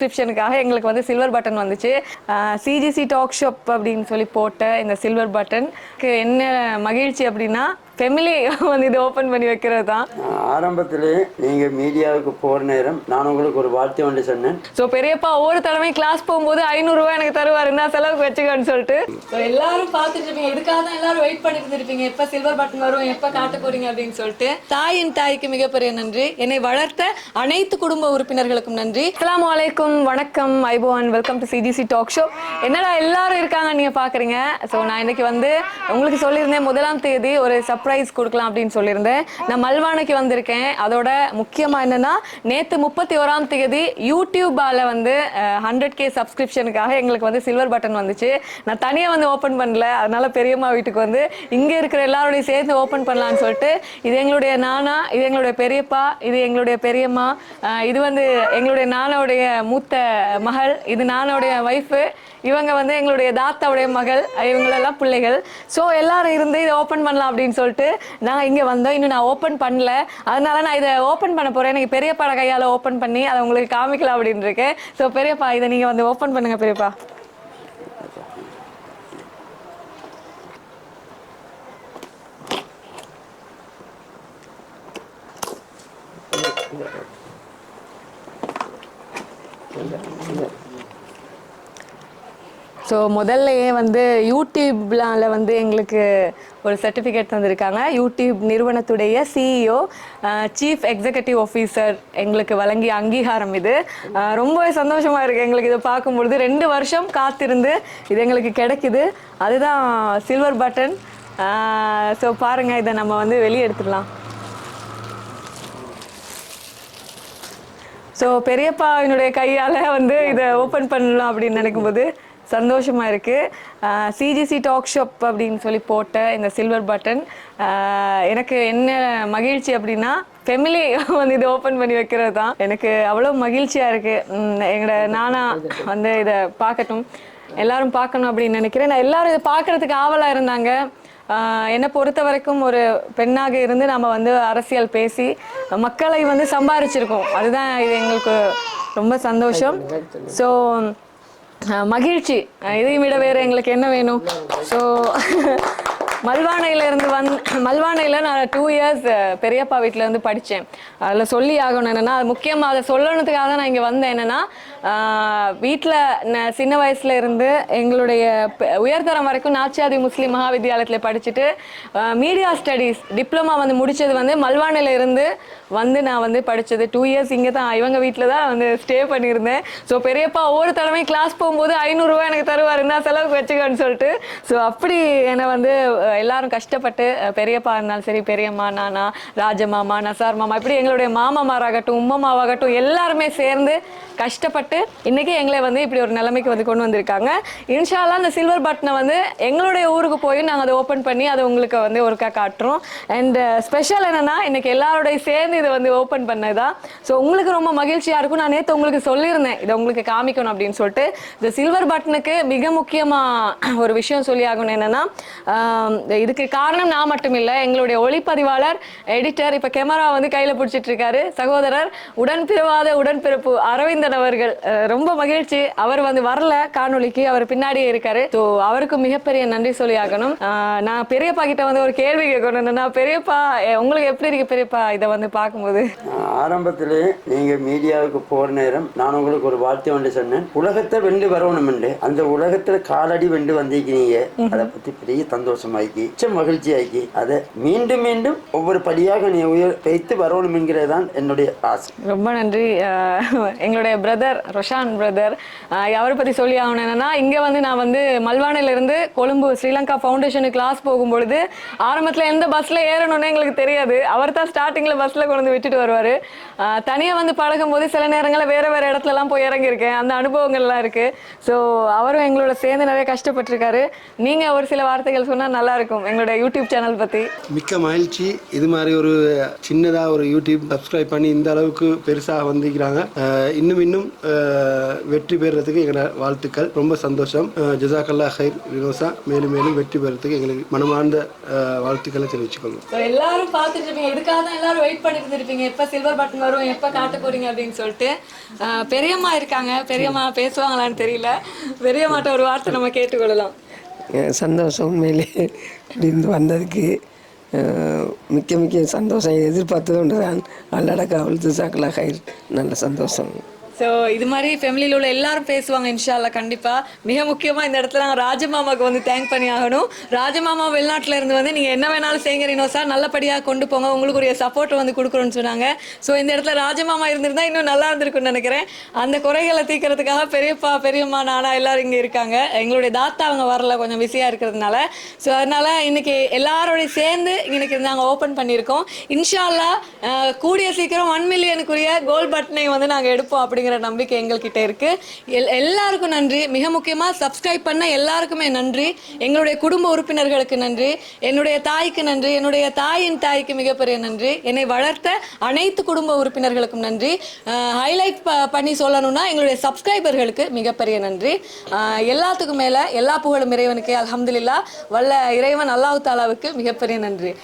சப்ஸ்கிரிப்ஷனுக்காக எங்களுக்கு வந்து silver button வந்துச்சு. சிஜிசி டாக் ஷாப் அப்படின்னு சொல்லி போட்ட இந்த சில்வர் பட்டனுக்கு என்ன மகிழ்ச்சி அப்படின்னா ஃபெமிலி வந்து இதை ஓப்பன் பண்ணி வைக்கிறது தான். ஆரம்பத்திலே நீங்கள் மீடியாவுக்கு போகிற நேரம் நான் உங்களுக்கு ஒரு வார்த்தை ஒன்று சொன்னேன். ஸோ பெரியப்பா ஒவ்வொரு தடவை கிளாஸ் போகும்போது 500 ரூபாய் எனக்கு தருவார், என்ன செலவுக்கு வச்சுக்கன்னு சொல்லிட்டு. ஸோ எல்லாரும் பார்த்துட்டு இருப்பீங்க, இதுக்காக தான் எல்லாரும் வெயிட் பண்ணிட்டு இருப்பீங்க, எப்போ சில்வர் பட்டன் வரும், எப்போ காட்ட போறீங்க அப்படின்னு சொல்லிட்டு. தாயின் தாய்க்கு மிகப்பெரிய நன்றி, என்னை வளர்த்த அனைத்து குடும்ப உறுப்பினர்களுக்கும் நன்றி. அஸ்ஸலாமு அலைக்கும், வணக்கம், iPhone, welcome to CGC talk show. என்னடா எல்லாரும் இருக்காங்க நீங்க பாக்குறீங்க. ஸோ நான் இன்னைக்கு வந்து உங்களுக்கு சொல்லியிருந்தேன் 1ஆம் தேதி ஒரு சர்ப்ரைஸ் கொடுக்கலாம் அப்படின்னு சொல்லியிருந்தேன். நான் மல்வானைக்கு வந்திருக்கேன். அதோட முக்கியமா என்னன்னா நேத்து 31ஆம் தேதி யூடியூபால வந்து 100K சப்ஸ்கிரிப்ஷனுக்காக எங்களுக்கு வந்து சில்வர் பட்டன் வந்துச்சு. நான் தனியா வந்து ஓபன் பண்ணல, அதனால பெரியம்மா வீட்டுக்கு வந்து இங்க இருக்கிற எல்லாரோடையும் சேர்ந்து ஓபன் பண்ணலாம்னு சொல்லிட்டு, இது எங்களுடைய நானா, இது எங்களுடைய பெரியப்பா, இது எங்களுடைய பெரியம்மா, இது வந்து எங்களுடைய நானாவுடைய மூத்த மகள், இது நானோடைய வைஃபு, இவங்க வந்து எங்களுடைய தாத்தாவுடைய மகள், இவங்களெல்லாம் பிள்ளைகள். ஸோ எல்லாரும் இருந்து இதை ஓப்பன் பண்ணலாம் அப்படின்னு சொல்லிட்டு நாங்கள் இங்கே வந்தோம். இன்னும் நான் ஓப்பன் பண்ணல, அதனால நான் இதை ஓப்பன் பண்ண போகிறேன். எனக்கு பெரியப்பாட கையால் ஓப்பன் பண்ணி அதை உங்களுக்கு காமிக்கலாம் அப்படின்னு இருக்கேன். ஸோ பெரியப்பா இதை நீங்கள் வந்து ஓப்பன் பண்ணுங்க பெரியப்பா. ஸோ முதல்லையே வந்து யூடியூப்ல வந்து எங்களுக்கு ஒரு சர்டிஃபிகேட் தந்திருக்காங்க. யூடியூப் நிறுவனத்துடைய சிஇஓ, சீஃப் எக்ஸிகூட்டிவ் ஆஃபீஸர் எங்களுக்கு வழங்கிய அங்கீகாரம் இது. ரொம்பவே சந்தோஷமாக இருக்குது எங்களுக்கு இதை பார்க்கும்பொழுது. 2 வருஷம் காத்திருந்து இது எங்களுக்கு கிடைக்குது, அதுதான் சில்வர் பட்டன். ஸோ பாருங்கள், இதை நம்ம வந்து வெளியே எடுத்துடலாம். ஸோ பெரியப்பாவினுடைய கையால் வந்து இதை ஓப்பன் பண்ணலாம் அப்படின்னு நினைக்கும்போது சந்தோஷமா இருக்கு. சிஜிசி டாக் ஷாப் அப்படின்னு சொல்லி போட்ட இந்த சில்வர் பட்டன் எனக்கு என்ன மகிழ்ச்சி அப்படின்னா ஃபெமிலி வந்து இதை ஓப்பன் பண்ணி வைக்கிறது தான். எனக்கு அவ்வளோ மகிழ்ச்சியாக இருக்குது. எங்களோட நானா வந்து இதை பார்க்கட்டும், எல்லாரும் பார்க்கணும் அப்படின்னு நினைக்கிறேன். நான் எல்லாரும் இதை பார்க்குறதுக்கு ஆவலாக இருந்தாங்க. என்னை பொறுத்த வரைக்கும் ஒரு பெண்ணாக இருந்து நம்ம வந்து அரசியல் பேசி மக்களை வந்து சம்பாரிச்சிருக்கோம், அதுதான் இது எங்களுக்கு ரொம்ப சந்தோஷம். ஸோ மகிழ்ச்சி, இதையும் விட வேறு எங்களுக்கு என்ன வேணும். ஸோ மல்வானையில் நான் 2 இயர்ஸ் பெரியப்பா வீட்டில் இருந்து படித்தேன். அதில் சொல்லி ஆகணும் என்னென்னா, அது முக்கியமாக அதை சொல்லணுத்துக்காக தான் நான் இங்கே வந்தேன். என்னென்னா வீட்டில் சின்ன வயசில் இருந்து எங்களுடைய உயர்தரம் வரைக்கும் நாச்சியாதி முஸ்லீம் மகா வித்யாலயத்தில் படிச்சுட்டு மீடியா ஸ்டடீஸ் டிப்ளமா வந்து முடித்தது வந்து மல்வானையில் இருந்து வந்து நான் வந்து படித்தது 2 இயர்ஸ் இங்கே தான், இவங்க வீட்டில் தான் வந்து ஸ்டே பண்ணியிருந்தேன். ஸோ பெரியப்பா ஒவ்வொரு தடவையும் கிளாஸ் போகும்போது 500 ரூபாய் எனக்கு தருவார், என்ன செலவுக்கு வச்சுக்கன்னு சொல்லிட்டு. ஸோ அப்படி என்னை வந்து எல்லாரும் கஷ்டப்பட்டு, பெரியப்பா இருந்தாலும் சரி, பெரியம்மா, நானா, ராஜமாமா, நசார் மாமா, இப்படி எங்களுடைய மாமாமாராகட்டும் உம்மம்மாவாகட்டும் எல்லாருமே சேர்ந்து கஷ்டப்பட்டு இன்னைக்கு எங்களை வந்து இப்படி ஒரு நிலைமைக்கு வந்து கொண்டு வந்திருக்காங்க. இன்ஷா அல்லாஹ் அந்த சில்வர் பட்டனை வந்து எங்களுடைய ஊருக்கு போய் நாங்கள் அதை ஓப்பன் பண்ணி அதை உங்களுக்கு வந்து ஒருக்கா காட்டுறோம். அண்ட் ஸ்பெஷல் என்னன்னா, இன்னைக்கு எல்லாரோடைய சேர்ந்து இதை வந்து ஓப்பன் பண்ணதான். ஸோ உங்களுக்கு ரொம்ப மகிழ்ச்சியாக இருக்கும். நான் நேற்று உங்களுக்கு சொல்லியிருந்தேன் இதை உங்களுக்கு காமிக்கணும் அப்படின்னு சொல்லிட்டு. இந்த சில்வர் பட்டனுக்கு மிக முக்கியமாக ஒரு விஷயம் சொல்லி ஆகணும். என்னன்னா, இதுக்கு காரணம் நான் மட்டும் இல்லை, எங்களுடைய ஒளிப்பதிவாளர், எடிட்டர், இப்போ கேமரா வந்து கையில் பிடிச்சிட்டு இருக்காரு சகோதரர், உடன்பிறவாத உடன்பிறப்பு அரவிந்தன் அவர்கள். ரொம்ப மகிழ்ச்சி, அவர் வந்து வரல காணொலிக்கு, அவர் பின்னாடியே இருக்காரு. ஸோ அவருக்கு மிகப்பெரிய நன்றி சொல்லி ஆகணும். நான் பெரியப்பா கிட்ட வந்து ஒரு கேள்வி கேட்கணும். என்னன்னா, பெரியப்பா உங்களுக்கு எப்படி இருக்கு பெரியப்பா இதை வந்து பார்க்கும்போது? ஆரம்பத்திலே நீங்க மீடியாவுக்கு போற நேரம் நான் உங்களுக்கு ஒரு வார்த்தை ஒன்று சொன்னேன், உலகத்தை வெண்டு வரணும் என்று. அந்த உலகத்துல காலடி வெண்டு வந்திருக்கீங்க, அதை பத்தி பெரிய சந்தோஷமாக்கி மகிழ்ச்சி ஆக்கி அதை மீண்டும் மீண்டும் ஒவ்வொரு படியாக நீ வைத்து வரணும் என்கிறது தான் என்னுடைய ஆசை. ரொம்ப நன்றி. எங்களுடைய பிரதர் ரொஷான் பிரதர், அவரை பத்தி சொல்லி ஆகணும். என்னன்னா, இங்க வந்து நான் வந்து மல்வானையில இருந்து கொழும்பு ஸ்ரீலங்கா ஃபவுண்டேஷனுக்கு கிளாஸ் போகும்பொழுது ஆரம்பத்துல எந்த பஸ்ல ஏறணும்னு எங்களுக்கு தெரியாது. அவர் தான் ஸ்டார்டிங்ல பஸ்ல கொண்டு விட்டுட்டு வருவாரு. தனியா வந்து பழகும் போது சில நேரங்களில் வேற வேற இடத்துல எல்லாம் போய் இறங்கியிருக்கேன், அந்த அனுபவங்கள்லாம் இருக்கு. ஸோ அவரும் எங்களோட சேர்ந்து நிறைய கஷ்டப்பட்டிருக்காரு. நீங்க ஒரு சில வார்த்தைகள் சொன்னா நல்லா இருக்கும் எங்களுடைய யூடியூப் சேனல் பத்தி. மிக்க மகிழ்ச்சி. இது மாதிரி ஒரு சின்னதா ஒரு யூடியூப் சப்ஸ்கிரைப் பண்ணி இந்த அளவுக்கு பெருசாக வந்திருக்கிறாங்க. இன்னும் வெற்றி பெறுறதுக்கு எங்களோட வாழ்த்துக்கள். ரொம்ப சந்தோஷம். ஜஸாக்கல்லா ஹைர் வினோசா. மேலும் மேலும் வெற்றி பெறதுக்கு எங்களுக்கு மனமார்ந்த வாழ்த்துக்களை தெரிவிச்சுக்கொள்ளும். எல்லாரும் பார்த்துட்டு இருப்பீங்க, இதுக்காக தான் எல்லாரும் வெயிட் பண்ணிட்டு இருப்பீங்க, எப்ப சில்வர் பட்டன் வரும், எப்போ காட்ட போறீங்க அப்படின்னு சொல்லிட்டு. பெரியம்மா இருக்காங்க, பெரியம்மா பேசுவாங்களான்னு தெரியல. பெரியம்மாட்ட ஒரு வார்த்தை நம்ம கேட்டுக்கொள்ளலாம். சந்தோஷம் உண்மையிலே இருந்து வந்ததுக்கு மிக்க சந்தோஷம். எதிர்பார்த்தது ஒன்று தான். அல்லடக்கா அவளுக்கு சாக்கலா கயிறு நல்ல சந்தோஷம். ஸோ இது மாதிரி ஃபேமிலியில் உள்ள எல்லாரும் பேசுவாங்க இன்ஷா அல்லாஹ் கண்டிப்பாக. மிக முக்கியமாக இந்த இடத்துல நாங்கள் ராஜமாமாவுக்கு வந்து தேங்க் பண்ணி ஆகணும். ராஜமாமா வெளிநாட்டில் இருந்து வந்து நீங்கள் என்ன வேணாலும் செய்கிறீனோ சார், நல்லபடியாக கொண்டு போங்க, உங்களுக்குரிய சப்போர்ட் வந்து கொடுக்குறோன்னு சொன்னாங்க. ஸோ இந்த இடத்துல ராஜமாமா இருந்திருந்தா இன்னும் நல்லா இருந்திருக்குன்னு நினைக்கிறேன். அந்த குறைகளை தீர்க்கறதுக்காக பெரியப்பா பெரியம்மா நானா எல்லாரும் இங்கே இருக்காங்க. எங்களுடைய தாத்தா அவங்க வரல, கொஞ்சம் பிஸியாக இருக்கிறதுனால. ஸோ அதனால் இன்னைக்கு எல்லாரோடையும் சேர்ந்து இன்னைக்கு நாங்கள் ஓப்பன் பண்ணியிருக்கோம். இன்ஷா அல்லாஹ் கூடிய சீக்கிரம் 1 மில்லியனுக்குரிய கோல் பட்டனை வந்து நாங்கள் எடுப்போம் அப்படிங்கிற நம்பிக்கை எங்கள்கிட்ட இருக்கு. எல்லாருக்கும் நன்றி. மிக முக்கியமாக சப்ஸ்கிரைப் பண்ண எல்லாருக்குமே நன்றி. எங்களுடைய குடும்ப உறுப்பினர்களுக்கு நன்றி, என்னுடைய தாய்க்கு நன்றி, என்னுடைய தாயின் தாய்க்கு மிகப்பெரிய நன்றி, என்னை வளர்த்த அனைத்து குடும்ப உறுப்பினர்களுக்கும் நன்றி. ஹைலைட் பண்ணி சொல்லணும்னா எங்களுடைய சப்ஸ்கிரைபர்களுக்கு மிகப்பெரிய நன்றி. எல்லாத்துக்கும் மேலே எல்லா புகழும் இறைவனுக்கே. அல்ஹம்துலில்லாஹ். வல்ல இறைவன் அல்லாஹ் தாலாவுக்கு மிகப்பெரிய நன்றி.